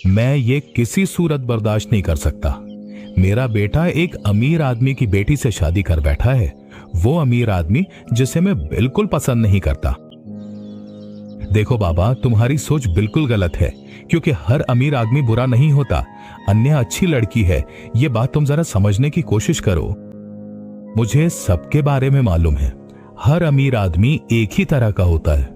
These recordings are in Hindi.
मैं ये किसी सूरत बर्दाश्त नहीं कर सकता। मेरा बेटा एक अमीर आदमी की बेटी से शादी कर बैठा है, वो अमीर आदमी जिसे मैं बिल्कुल पसंद नहीं करता। देखो बाबा, तुम्हारी सोच बिल्कुल गलत है, क्योंकि हर अमीर आदमी बुरा नहीं होता। अन्य अच्छी लड़की है, ये बात तुम जरा समझने की कोशिश करो। मुझे सबके बारे में मालूम है, हर अमीर आदमी एक ही तरह का होता है।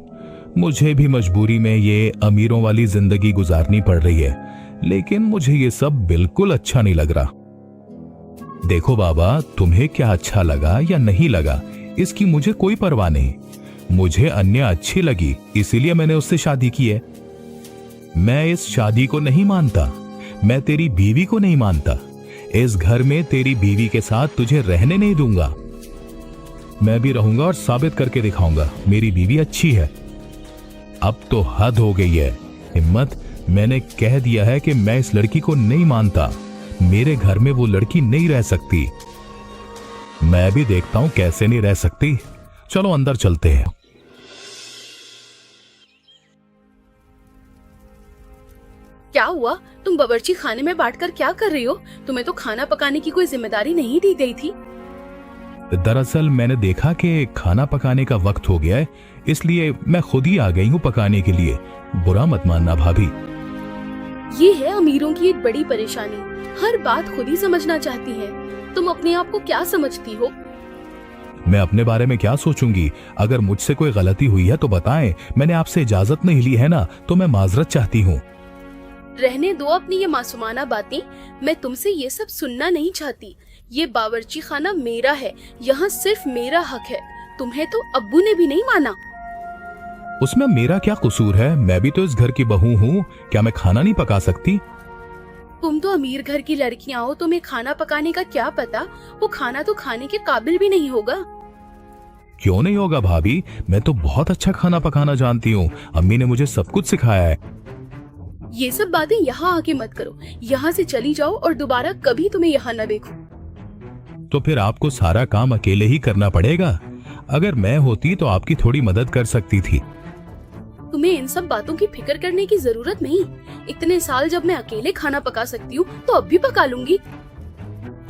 मुझे भी मजबूरी में ये अमीरों वाली जिंदगी गुजारनी पड़ रही है, लेकिन मुझे ये सब बिल्कुल अच्छा नहीं लग रहा। देखो बाबा, तुम्हें क्या अच्छा लगा या नहीं लगा, इसकी मुझे कोई परवाह नहीं। मुझे अन्य अच्छी लगी, इसीलिए मैंने उससे शादी की है। मैं इस शादी को नहीं मानता, मैं तेरी बीवी को नहीं मानता। इस घर में तेरी बीवी के साथ तुझे रहने नहीं दूंगा। मैं भी रहूंगा और साबित करके दिखाऊंगा, मेरी बीवी अच्छी है। अब तो हद हो गई है हिम्मत, मैंने कह दिया है कि मैं इस लड़की को नहीं मानता। मेरे घर में वो लड़की नहीं रह सकती। मैं भी देखता हूं कैसे नहीं रह सकती। चलो अंदर चलते हैं। क्या हुआ? तुम बावर्ची खाने में बैठकर क्या कर रही हो? तुम्हें तो खाना पकाने की कोई जिम्मेदारी नहीं दी गई थी। दरअसल मैंने देखा कि खाना पकाने का वक्त हो गया है, इसलिए मैं खुद ही आ गई हूँ पकाने के लिए। बुरा मत मानना भाभी। ये है अमीरों की एक बड़ी परेशानी, हर बात खुद ही समझना चाहती है। तुम अपने आप को क्या समझती हो? मैं अपने बारे में क्या सोचूंगी? अगर मुझसे कोई गलती हुई है तो बताएं, मैंने आपसे इजाजत नहीं ली है ना, तो मैं माजरत चाहती हूँ। रहने दो अपनी ये मासूमाना बातें, मैं तुमसे ये सब सुनना नहीं चाहती। ये बावर्ची खाना मेरा है, यहाँ सिर्फ मेरा हक है। तुम्हें तो अब्बू ने भी नहीं माना। उसमें मेरा क्या कसूर है? मैं भी तो इस घर की बहू हूँ, क्या मैं खाना नहीं पका सकती? तुम तो अमीर घर की लड़कियां हो, तुम्हें खाना पकाने का क्या पता? वो खाना तो खाने के काबिल भी नहीं होगा। क्यों नहीं होगा भाभी, मैं तो बहुत अच्छा खाना पकाना जानती हूँ। अम्मी ने मुझे सब कुछ सिखाया है। ये सब बातें यहाँ आके मत करो, यहाँ से चली जाओ और दोबारा कभी तुम्हें यहाँ न देखूं। तो फिर आपको सारा काम अकेले ही करना पड़ेगा। अगर मैं होती तो आपकी थोड़ी मदद कर सकती थी। तुम्हें इन सब बातों की फिक्र करने की जरूरत नहीं। इतने साल जब मैं अकेले खाना पका सकती हूँ तो अब भी पका लूंगी।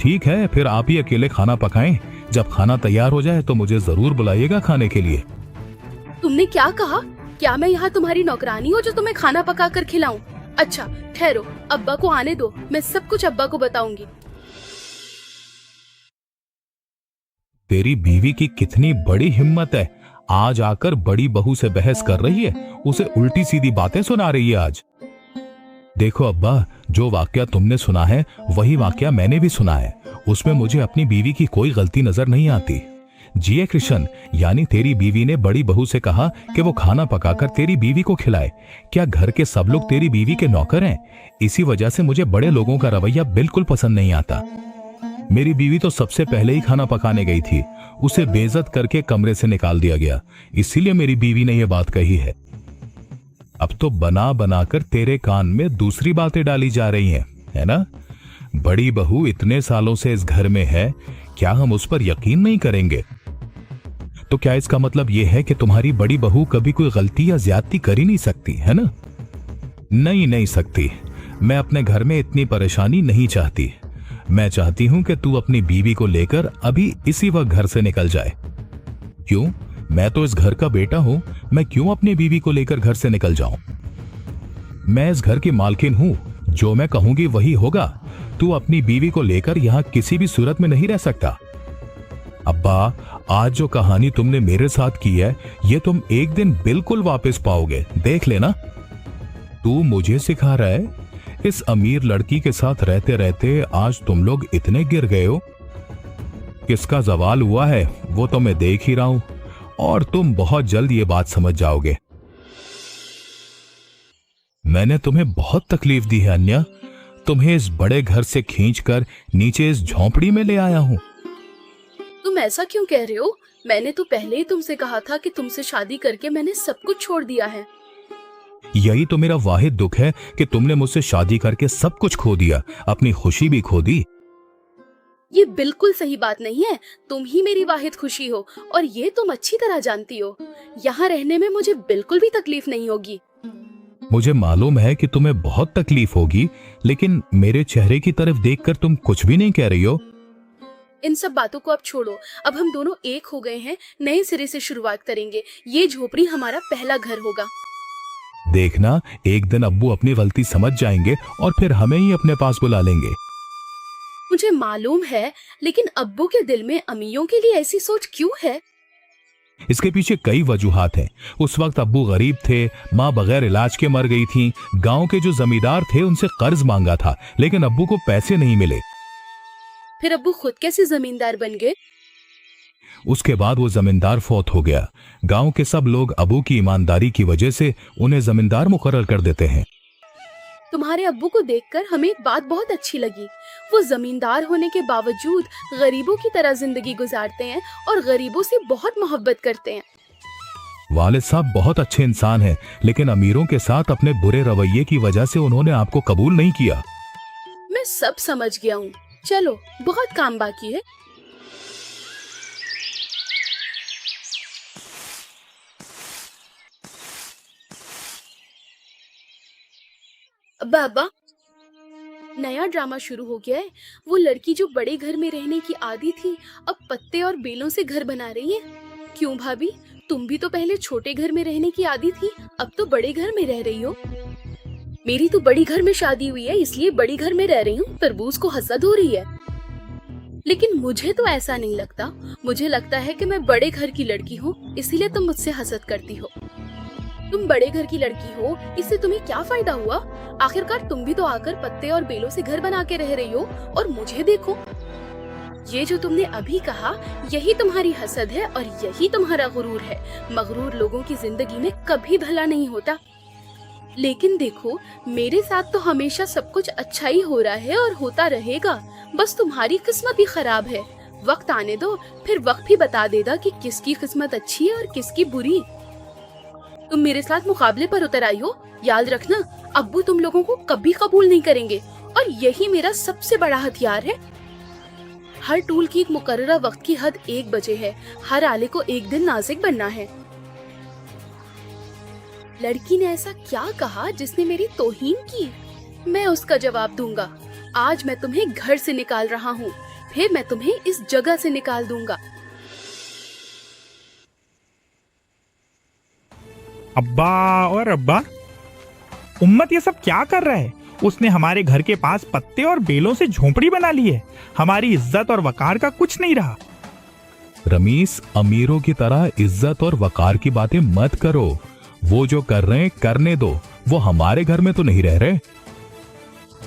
ठीक है, फिर आप ही अकेले खाना पकाएं। जब खाना तैयार हो जाए तो मुझे जरूर बुलाइएगा खाने के लिए। तुमने क्या कहा? क्या मैं यहाँ तुम्हारी नौकरानी हूँ जो तुम्हें खाना पका कर खिलाऊं? अच्छा ठहरो, अब्बा को आने दो, मैं सब कुछ अब्बा को बताऊंगी। तेरी बीवी की कितनी बड़ी हिम्मत है, आज आकर बड़ी बहू से बहस कर रही है, उसे उल्टी सीधी बातें सुना रही है आज। देखो अब्बा, जो वाकया तुमने सुना है वही वाकया मैंने भी सुना है। उसमें मुझे अपनी बीवी की कोई गलती नजर नहीं आती। जिए कृष्ण, यानी तेरी बीवी ने बड़ी बहू से कहा कि वो खाना पकाकर तेरी बीवी को खिलाए। क्या घर के सब लोग तेरी बीवी के नौकर हैं? इसी वजह से मुझे बड़े लोगों का रवैया बिल्कुल पसंद नहीं आता। मेरी बीवी तो सबसे पहले ही खाना पकाने गई थी, उसे बेइज्जत करके कमरे से निकाल दिया गया, इसीलिए मेरी बीवी ने यह बात कही है। अब तो बना बनाकर तेरे कान में दूसरी बातें डाली जा रही हैं, है ना? बड़ी बहू इतने सालों से इस घर में है, क्या हम उस पर यकीन नहीं करेंगे? तो क्या इसका मतलब यह है कि तुम्हारी बड़ी बहू कभी कोई गलती या ज्यादती कर ही नहीं सकती, है ना? नहीं सकती। मैं अपने घर में इतनी परेशानी नहीं चाहती। मैं चाहती हूं कि तू अपनी बीवी को लेकर अभी इसी वक्त घर से निकल जाए। क्यों? मैं तो इस घर का बेटा हूं, मैं क्यों अपनी बीवी को लेकर घर से निकल जाऊं? मैं इस घर की मालकिन हूं, जो मैं कहूंगी वही होगा। तू अपनी बीवी को लेकर यहां किसी भी सूरत में नहीं रह सकता। अब्बा, आज जो कहानी तुमने मेरे साथ की है, ये तुम एक दिन बिल्कुल वापस पाओगे, देख लेना। तू मुझे सिखा रहा है? इस अमीर लड़की के साथ रहते रहते आज तुम लोग इतने गिर गए हो। किसका जवाल हुआ है वो तो मैं देख ही रहा हूं, और तुम बहुत जल्द ये बात समझ जाओगे। मैंने तुम्हें बहुत तकलीफ दी है अन्या, तुम्हें इस बड़े घर से खींचकर नीचे इस झोंपड़ी में ले आया हूं। तुम ऐसा क्यों कह रहे हो? मैंने तो पहले ही तुमसे कहा था कि तुमसे शादी करके मैंने सब कुछ छोड़ दिया है। यही तो मेरा वाहिद दुख है कि तुमने मुझसे शादी करके सब कुछ खो दिया, अपनी खुशी भी खो दी। ये बिल्कुल सही बात नहीं है। तुम ही मेरी वाहिद खुशी हो और ये तुम अच्छी तरह जानती हो। यहाँ रहने में मुझे बिल्कुल भी तकलीफ नहीं होगी। मुझे मालूम है कि तुम्हें बहुत तकलीफ होगी, लेकिन मेरे चेहरे की तरफ देखकर तुम कुछ भी नहीं कह रही हो। इन सब बातों को अब छोड़ो। अब हम दोनों एक हो गए हैं, नए सिरे से शुरुआत करेंगे। ये झोपड़ी हमारा पहला घर होगा। देखना, एक दिन अब्बू अपनी गलती समझ जाएंगे और फिर हमें ही अपने पास बुला लेंगे। मुझे मालूम है, लेकिन अब्बू के दिल में अमीरों के लिए ऐसी सोच क्यों है? इसके पीछे कई वजूहात हैं। उस वक्त अब्बू गरीब थे, माँ बगैर इलाज के मर गई थी। गांव के जो जमींदार थे उनसे कर्ज मांगा था, लेकिन अब्बू को पैसे नहीं मिले। फिर अब्बू खुद कैसे जमींदार बन गए? उसके बाद वो जमींदार फौत हो गया। गांव के सब लोग अब्बू की ईमानदारी की वजह से उन्हें जमींदार मुकर्रर कर देते हैं। तुम्हारे अब्बू को देखकर हमें एक बात बहुत अच्छी लगी। वो जमींदार होने के बावजूद गरीबों की तरह जिंदगी गुजारते हैं और गरीबों से बहुत मोहब्बत करते हैं। वालिद साहब बहुत अच्छे इंसान हैं, लेकिन अमीरों के साथ अपने बुरे रवैये की वजह से उन्होंने आपको कबूल नहीं किया। मैं सब समझ गया हूँ। चलो, बहुत काम बाकी है। बाबा, नया ड्रामा शुरू हो गया है। वो लड़की जो बड़े घर में रहने की आदी थी, अब पत्ते और बेलों से घर बना रही है। क्यों भाभी, तुम भी तो पहले छोटे घर में रहने की आदी थी, अब तो बड़े घर में रह रही हो। मेरी तो बड़ी घर में शादी हुई है, इसलिए बड़ी घर में रह रही हूँ। तरबूज को हसद हो रही है, लेकिन मुझे तो ऐसा नहीं लगता। मुझे लगता है कि मैं बड़े घर की लड़की हूँ, इसीलिए तुम मुझसे हसद करती हो। तुम बड़े घर की लड़की हो, इससे तुम्हें क्या फायदा हुआ? आखिरकार तुम भी तो आकर पत्ते और बेलों से घर बना के रह रही हो, और मुझे देखो। ये जो तुमने अभी कहा, यही तुम्हारी हसद है और यही तुम्हारा गुरूर है। मगरूर लोगों की जिंदगी में कभी भला नहीं होता। लेकिन देखो, मेरे साथ तो हमेशा सब कुछ अच्छा ही हो रहा है और होता रहेगा। बस तुम्हारी किस्मत ही खराब है। वक्त आने दो, फिर वक्त भी बता देगा कि किसकी किस्मत अच्छी है और किसकी बुरी। तुम मेरे साथ मुकाबले पर उतर आई हो। याद रखना, अब्बू तुम लोगों को कभी कबूल नहीं करेंगे, और यही मेरा सबसे बड़ा हथियार है। हर टूल की एक मुकर्ररा वक्त की हद 1 बजे है। हर आले को एक दिन नाजिक बनना है। लड़की ने ऐसा क्या कहा जिसने मेरी तौहीन की? मैं उसका जवाब दूंगा। आज मैं तुम्हें घर से निकाल रहा हूँ, फिर मैं तुम्हें इस जगह से निकाल दूंगा। अब्बा और अब्बा, उम्मत ये सब क्या कर रहा है? उसने हमारे घर के पास पत्ते और बेलों से झोंपड़ी बना ली है। हमारी इज्जत और वकार का कुछ नहीं रहा। रमीस, अमीरों की तरह इज्जत और वकार की बातें मत करो। वो जो कर रहे हैं करने दो, वो हमारे घर में तो नहीं रह रहे।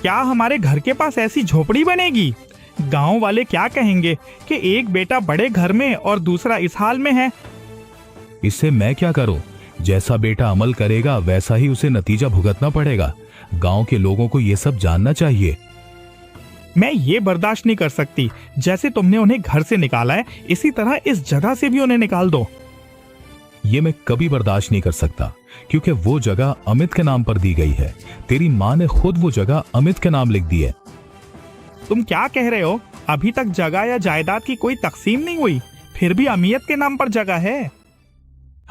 क्या हमारे घर के पास ऐसी झोपड़ी बनेगी? गांव वाले क्या कहेंगे कि एक बेटा बड़े घर में और दूसरा इस हाल में है। इससे मैं क्या करूं? जैसा बेटा अमल करेगा वैसा ही उसे नतीजा भुगतना पड़ेगा। गांव के लोगों को ये सब जानना चाहिए। मैं ये बर्दाश्त नहीं कर सकती। जैसे तुमने उन्हें घर से निकाला है, इसी तरह इस जगह से भी उन्हें निकाल दो। ये मैं कभी बर्दाश्त नहीं कर सकता, क्योंकि वो जगह अमित के नाम पर दी गई है। तेरी माँ ने खुद वो जगह अमित के नाम लिख दी है। तुम क्या कह रहे हो? अभी तक जगह या जायदाद की कोई तकसीम नहीं हुई, फिर भी अमियत के नाम पर जगह है।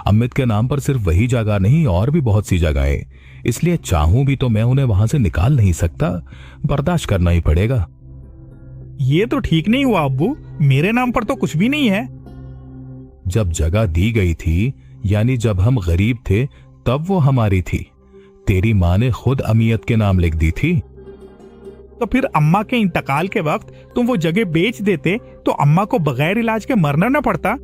अमित के नाम पर सिर्फ वही जगह नहीं, और भी बहुत सी जगहें। इसलिए चाहूं भी तो मैं उन्हें वहां से निकाल नहीं सकता। बर्दाश्त करना ही पड़ेगा। ये तो ठीक नहीं हुआ अब्बू, मेरे नाम पर तो कुछ भी नहीं है। जब जगह दी गई थी, यानी जब हम गरीब थे, तब वो हमारी थी। तेरी माँ ने खुद अमियत के नाम लिख दी थी। तो फिर अम्मा के इंतकाल के वक्त तुम वो जगह बेच देते तो अम्मा को बगैर इलाज के मरना न पड़ता।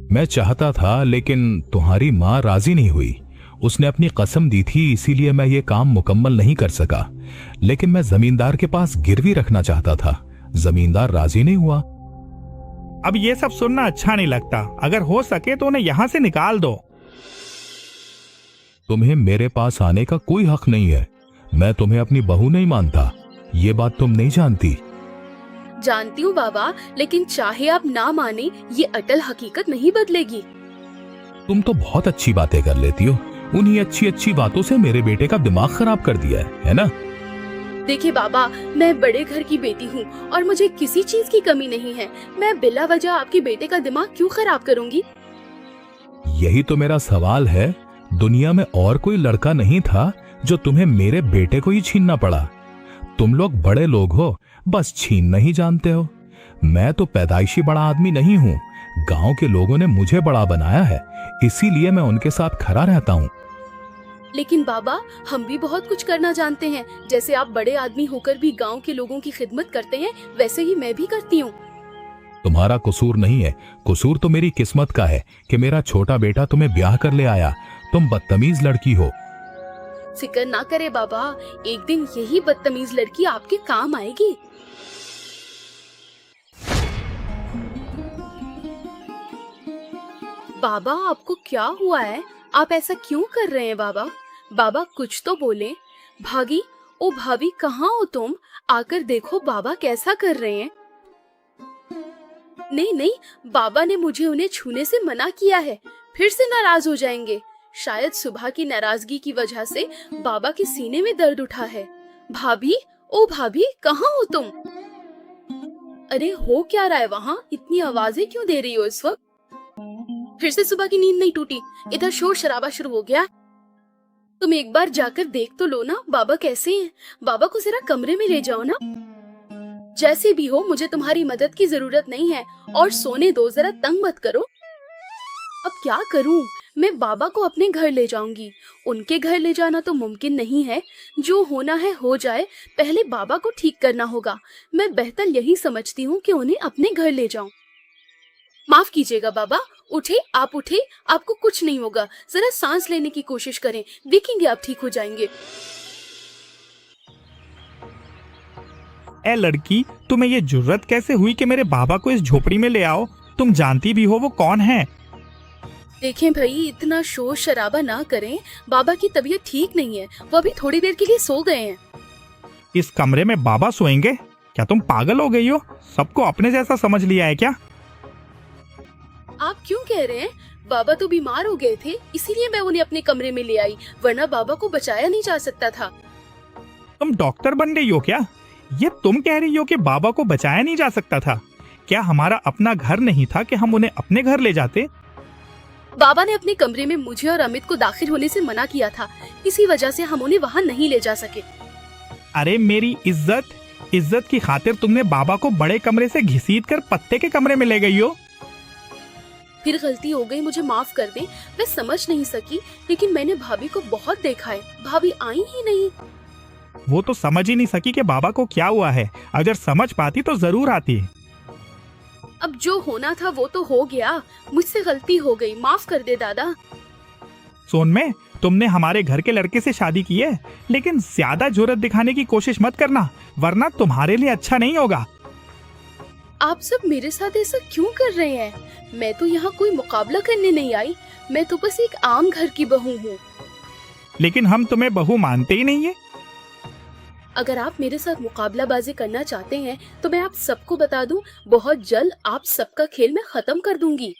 मैं चाहता था, लेकिन तुम्हारी माँ राजी नहीं हुई। उसने अपनी कसम दी थी, इसीलिए मैं ये काम मुकम्मल नहीं कर सका। लेकिन मैं जमींदार के पास गिरवी रखना चाहता था। जमींदार राजी नहीं हुआ। अब ये सब सुनना अच्छा नहीं लगता। अगर हो सके तो उन्हें यहाँ से निकाल दो। तुम्हें मेरे पास आने का कोई हक नहीं है। मैं तुम्हें अपनी बहू नहीं मानता। ये बात तुम नहीं जानती। जानती हूँ बाबा, लेकिन चाहे आप ना माने, ये अटल हकीकत नहीं बदलेगी। तुम तो बहुत अच्छी बातें कर लेती हो। उन्हीं अच्छी अच्छी बातों से मेरे बेटे का दिमाग खराब कर दिया है ना? देखिए बाबा, मैं बड़े घर की बेटी हूँ और मुझे किसी चीज की कमी नहीं है। मैं बिला वजह आपके बेटे का दिमाग क्यों खराब करूंगी? यही तो मेरा सवाल है। दुनिया में और कोई लड़का नहीं था जो तुम्हें मेरे बेटे को ही छीनना पड़ा। तुम लोग बड़े लोग हो, बस छीन नहीं जानते हो। मैं तो पैदाइशी बड़ा आदमी नहीं हूं, गांव के लोगों ने मुझे बड़ा बनाया है, इसीलिए मैं उनके साथ खड़ा रहता हूं। लेकिन बाबा, हम भी बहुत कुछ करना जानते हैं। जैसे आप बड़े आदमी होकर भी गांव के लोगों की खिदमत करते हैं, वैसे ही मैं भी करती हूँ। तुम्हारा कसूर नहीं है, कसूर तो मेरी किस्मत का है कि मेरा छोटा बेटा तुम्हें ब्याह कर ले आया। तुम बदतमीज लड़की हो। फिक्र ना करे बाबा, एक दिन यही बदतमीज लड़की आपके काम आएगी। बाबा, आपको क्या हुआ है? आप ऐसा क्यों कर रहे हैं बाबा? बाबा कुछ तो बोले। भागी, ओ भाभी, कहाँ हो तुम? आकर देखो बाबा कैसा कर रहे हैं। नहीं नहीं, बाबा ने मुझे उन्हें छूने से मना किया है, फिर से नाराज हो जाएंगे। शायद सुबह की नाराजगी की वजह से बाबा के सीने में दर्द उठा है। भाभी, ओ भाभी, कहाँ हो तुम? अरे हो क्या रहा है वहाँ? इतनी आवाजें क्यों दे रही हो इस वक्त? फिर से सुबह की नींद नहीं टूटी? इधर शोर शराबा शुरू हो गया। तुम एक बार जाकर देख तो लो ना, बाबा कैसे हैं? बाबा को जरा कमरे में ले जाओ ना। जैसे भी हो, मुझे तुम्हारी मदद की जरूरत नहीं है, और सोने दो, जरा तंग मत करो। अब क्या करूं? मैं बाबा को अपने घर ले जाऊंगी। उनके घर ले जाना तो मुमकिन नहीं है। जो होना है हो जाए, पहले बाबा को ठीक करना होगा। मैं बेहतर यही समझती हूँ कि उन्हें अपने घर ले जाऊं। माफ कीजिएगा बाबा, उठे, आप उठे, आपको कुछ नहीं होगा। जरा सांस लेने की कोशिश करें, देखेंगे आप ठीक हो जाएंगे। ए लड़की, तुम्हें ये जुर्रत कैसे हुई कि मेरे बाबा को इस झोपड़ी में ले आओ? तुम जानती भी हो वो कौन है? देखें भाई, इतना शोर शराबा ना करें। बाबा की तबीयत ठीक नहीं है, वो अभी थोड़ी देर के लिए सो गए हैं। इस कमरे में बाबा सोएंगे? क्या तुम पागल हो गई हो? सबको अपने जैसा समझ लिया है क्या? आप क्यों कह रहे हैं? बाबा तो बीमार हो गए थे, इसीलिए मैं उन्हें अपने कमरे में ले आई, वरना बाबा को बचाया नहीं जा सकता था। तुम डॉक्टर बन गई हो क्या? ये तुम कह रही हो कि बाबा को बचाया नहीं जा सकता था? क्या हमारा अपना घर नहीं था कि हम उन्हें अपने घर ले जाते? बाबा ने अपने कमरे में मुझे और अमित को दाखिल होने से मना किया था, इसी वजह से हम उन्हें वहाँ नहीं ले जा सके। अरे मेरी इज्जत की खातिर तुमने बाबा को बड़े कमरे से घसीट कर पत्ते के कमरे में ले गई हो। फिर गलती हो गई, मुझे माफ कर दें। मैं समझ नहीं सकी, लेकिन मैंने भाभी को बहुत देखा है, भाभी आई ही नहीं। वो तो समझ ही नहीं सकी कि बाबा को क्या हुआ है। अगर समझ पाती तो जरूर आती। अब जो होना था वो तो हो गया, मुझसे गलती हो गई, माफ कर दे दादा। सोन में, तुमने हमारे घर के लड़के से शादी की है, लेकिन ज्यादा जुर्रत दिखाने की कोशिश मत करना, वरना तुम्हारे लिए अच्छा नहीं होगा। आप सब मेरे साथ ऐसा क्यों कर रहे हैं? मैं तो यहाँ कोई मुकाबला करने नहीं आई, मैं तो बस एक आम घर की बहू हूँ। लेकिन हम तुम्हें बहू मानते ही नहीं है। अगर आप मेरे साथ मुकाबलाबाजी करना चाहते हैं तो मैं आप सबको बता दूं, बहुत जल्द आप सबका खेल मैं खत्म कर दूंगी।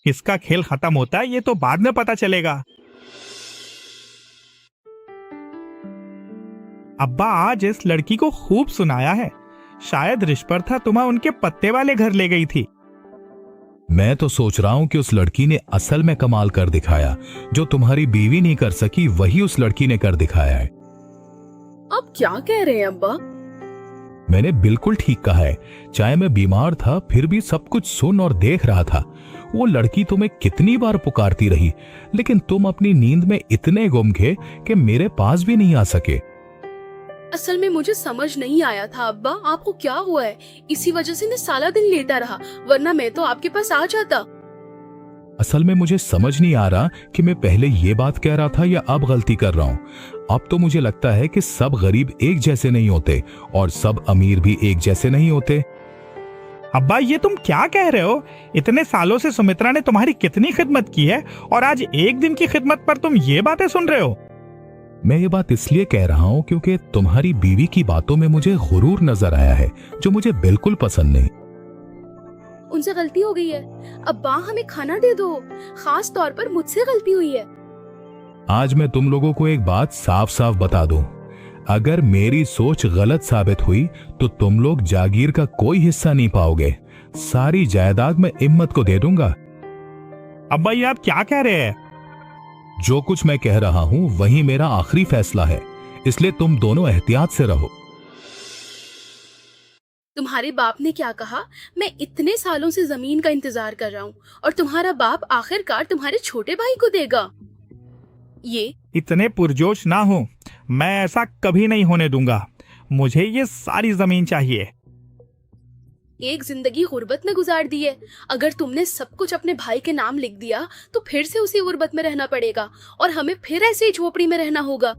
इसका खेल खत्म होता है ये तो बाद में पता चलेगा। अब्बा आज इस लड़की को खूब सुनाया है। शायद रिश्वत तुम्हें उनके पत्ते वाले घर ले गई थी। मैं तो सोच रहा हूं कि उस लड़की ने असल में कमाल कर दिखाया। जो तुम्हारी बीवी नहीं कर सकी, वही उस लड़की ने कर दिखाया है। आप क्या कह रहे हैं अब्बा? मैंने बिल्कुल ठीक कहा है। चाहे मैं बीमार था, फिर भी सब कुछ सुन और देख रहा था। वो लड़की तुम्हें कितनी बार पुकारती रही, लेकिन तुम अपनी नींद में इतने गुम गए कि मेरे पास भी नहीं आ सके। असल में मुझे समझ नहीं आया था अब्बा, आपको क्या हुआ है। इसी वजह से मैं सारा दिन लेटा रहा, वरना मैं तो आपके पास आ जाता। असल में मुझे समझ नहीं आ रहा कि मैं पहले ये बात कह रहा था या अब गलती कर रहा हूँ। अब तो मुझे लगता है कि सब गरीब एक जैसे नहीं होते और सब अमीर भी एक जैसे नहीं होते। अब्बा ये तुम क्या कह रहे हो? इतने सालों से सुमित्रा ने तुम्हारी कितनी खिदमत की है और आज एक दिन की खिदमत पर तुम ये बातें सुन रहे हो? मैं ये बात इसलिए कह रहा हूँ क्योंकि तुम्हारी बीवी की बातों में मुझे गुरूर नजर आया है, जो मुझे बिल्कुल पसंद नहीं। उनसे गलती हो गई है। अब्बा हमें खाना दे दो, खास तौर पर मुझसे गलती हुई है। आज मैं तुम लोगों को एक बात साफ साफ बता दूं, अगर मेरी सोच गलत साबित हुई तो तुम लोग जागीर का कोई हिस्सा नहीं पाओगे। सारी जायदाद मैं इम्मत को दे दूंगा। अब्बा ये आप क्या कह रहे हैं? जो कुछ मैं कह रहा हूं वही मेरा आखिरी फैसला है, इसलिए तुम दोनों एहतियात से रहो। तुम्हारे बाप ने क्या कहा? मैं इतने सालों से जमीन का इंतजार कर रहा हूँ और तुम्हारा बाप आखिरकार तुम्हारे छोटे भाई को देगा। ये इतने पुरजोश ना हो, मैं ऐसा कभी नहीं होने दूंगा। मुझे ये सारी जमीन चाहिए। एक जिंदगी गुर्बत में गुजार दी है। अगर तुमने सब कुछ अपने भाई के नाम लिख दिया तो फिर से उसी गुर्बत में रहना पड़ेगा और हमें फिर ऐसे ही झोपड़ी में रहना होगा।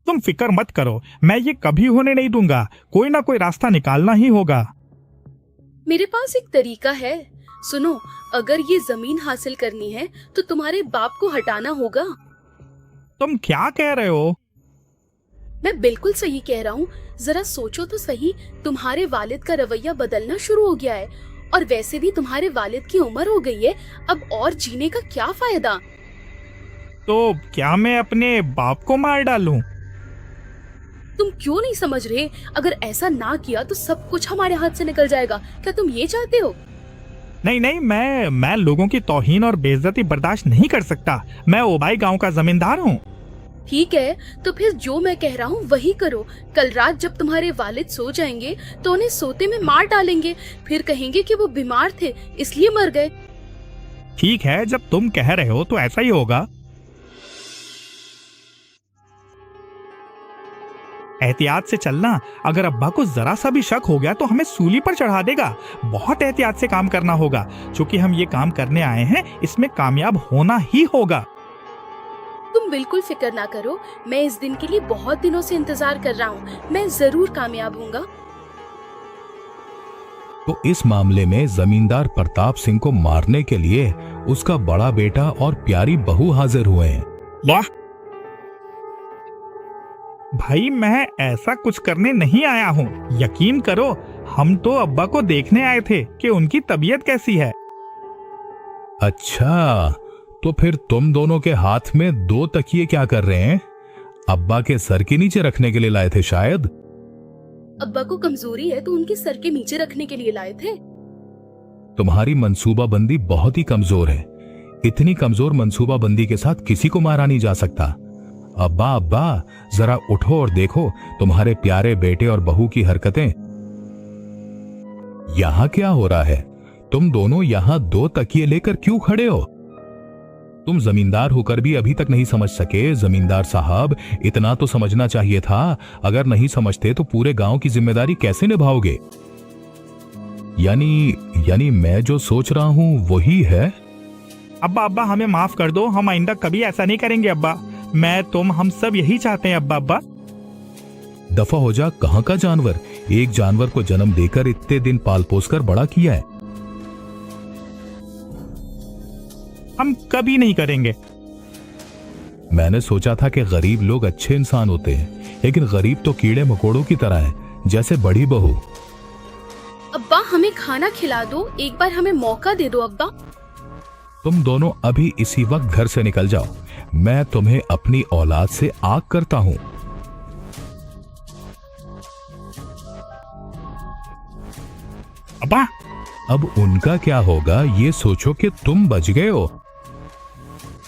तुम फिक्र मत करो, मैं ये कभी होने नहीं दूंगा। कोई ना कोई रास्ता निकालना ही होगा। मेरे पास एक तरीका है। सुनो, अगर ये जमीन हासिल करनी है तो तुम्हारे बाप को हटाना होगा। तुम क्या कह रहे हो? मैं बिल्कुल सही कह रहा हूँ। जरा सोचो तो सही, तुम्हारे वालिद का रवैया बदलना शुरू हो गया है और वैसे भी तुम्हारे वालिद की उम्र हो गई है, अब और जीने का क्या फायदा। तो क्या मैं अपने बाप को मार डालूं? तुम क्यों नहीं समझ रहे? अगर ऐसा ना किया तो सब कुछ हमारे हाथ से निकल जाएगा। क्या तुम ये चाहते हो? नहीं नहीं, मैं लोगों की तौहीन और बेइज्जती बर्दाश्त नहीं कर सकता। मैं ओबाई गांव का जमींदार हूँ। ठीक है, तो फिर जो मैं कह रहा हूँ वही करो। कल रात जब तुम्हारे वालिद सो जाएंगे तो उन्हें सोते में मार डालेंगे, फिर कहेंगे कि वो बीमार थे इसलिए मर गए। ठीक है, जब तुम कह रहे हो तो ऐसा ही होगा। एहतियात से चलना। अगर अब्बा को जरा सा भी शक हो गया तो हमें सूली पर चढ़ा देगा। बहुत एहतियात से काम करना होगा। चूंकि हम ये काम करने आए हैं, इसमें कामयाब होना ही होगा। तुम बिल्कुल फिक्र ना करो, मैं इस दिन के लिए बहुत दिनों से इंतजार कर रहा हूँ। मैं जरूर कामयाब होऊंगा। तो इस मामले में जमींदार प्रताप सिंह को मारने के लिए उसका बड़ा बेटा और प्यारी बहू हाजिर हुए हैं। वाह भाई, मैं ऐसा कुछ करने नहीं आया हूँ। यकीन करो, हम तो अब्बा को देखने आए थे कि उनकी तबीयत कैसी है। अच्छा, तो फिर तुम दोनों के हाथ में 2 तकिए क्या कर रहे हैं? अब्बा के सर के नीचे रखने के लिए लाए थे शायद। अब्बा को कमजोरी है तो उनके सर के नीचे रखने के लिए लाए थे। तुम्हारी मंसूबाबंदी बहुत ही कमजोर है। इतनी कमजोर मंसूबाबंदी के साथ किसी को मारा नहीं जा सकता। अब्बा अब्बा, जरा उठो और देखो तुम्हारे प्यारे बेटे और बहू की हरकतें। यहां क्या हो रहा है? तुम दोनों यहां 2 तकिए लेकर क्यों खड़े हो? तुम जमींदार होकर भी अभी तक नहीं समझ सके? जमींदार साहब, इतना तो समझना चाहिए था। अगर नहीं समझते तो पूरे गांव की जिम्मेदारी कैसे निभाओगे? यानी मैं जो सोच रहा हूं वही है। अब्बा अब्बा, हमें माफ कर दो। हम आइंदा कभी ऐसा नहीं करेंगे अब्बा। मैं, तुम, हम सब यही चाहते हैं अब्बा। अब्बा दफा हो जा। कहां का जानवर? एक जानवर को जन्म देकर इतने दिन पाल पोस कर बड़ा किया है। हम कभी नहीं करेंगे। मैंने सोचा था कि गरीब लोग अच्छे इंसान होते हैं, लेकिन गरीब तो कीड़े मकोड़ों की तरह है, जैसे बड़ी बहू। अब्बा, हमें खाना खिला दो, एक बार हमें मौका दे दो अब्बा। तुम दोनों अभी इसी वक्त घर से निकल जाओ। मैं तुम्हें अपनी औलाद से आग करता हूं। अब्बा, अब उनका क्या होगा ये सोचो कि तुम बच गए हो।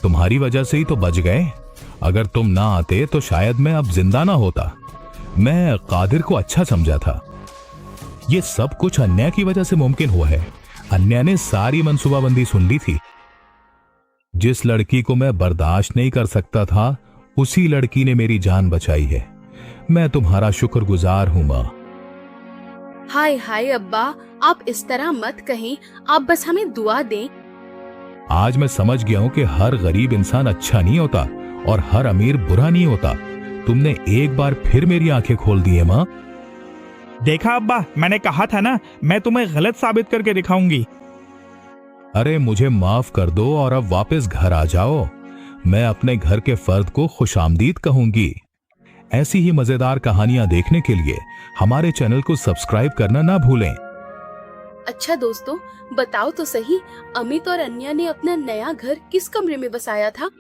तुम्हारी वजह से ही तो बच गए। अगर तुम ना आते तो शायद मैं अब जिंदा ना होता। मैं कादिर को अच्छा समझा था। ये सब कुछ अन्याय की वजह से मुमकिन हुआ है। अन्याय ने सारी मंसूबाबंदी सुन ली थी। जिस लड़की को मैं बर्दाश्त नहीं कर सकता था, उसी लड़की ने मेरी जान बचाई है। मैं तुम्हारा शुक्रगुजार हूं मां। हाय हाय अब्बा, आप इस तरह मत कहें। आप बस हमें दुआ दें। आज मैं समझ गया हूं कि हर गरीब इंसान अच्छा नहीं होता और हर अमीर बुरा नहीं होता। तुमने एक बार फिर मेरी आंखें खोल दी है मां। देखा अब्बा, मैंने कहा था ना, मैं तुम्हें गलत साबित करके दिखाऊंगी। अरे मुझे माफ कर दो और अब वापस घर आ जाओ। मैं अपने घर के फर्द को खुशामदीद कहूंगी। ऐसी ही मजेदार कहानियां देखने के लिए हमारे चैनल को सब्सक्राइब करना ना भूलें। अच्छा दोस्तों, बताओ तो सही, अमित और अन्या ने अपना नया घर किस कमरे में बसाया था?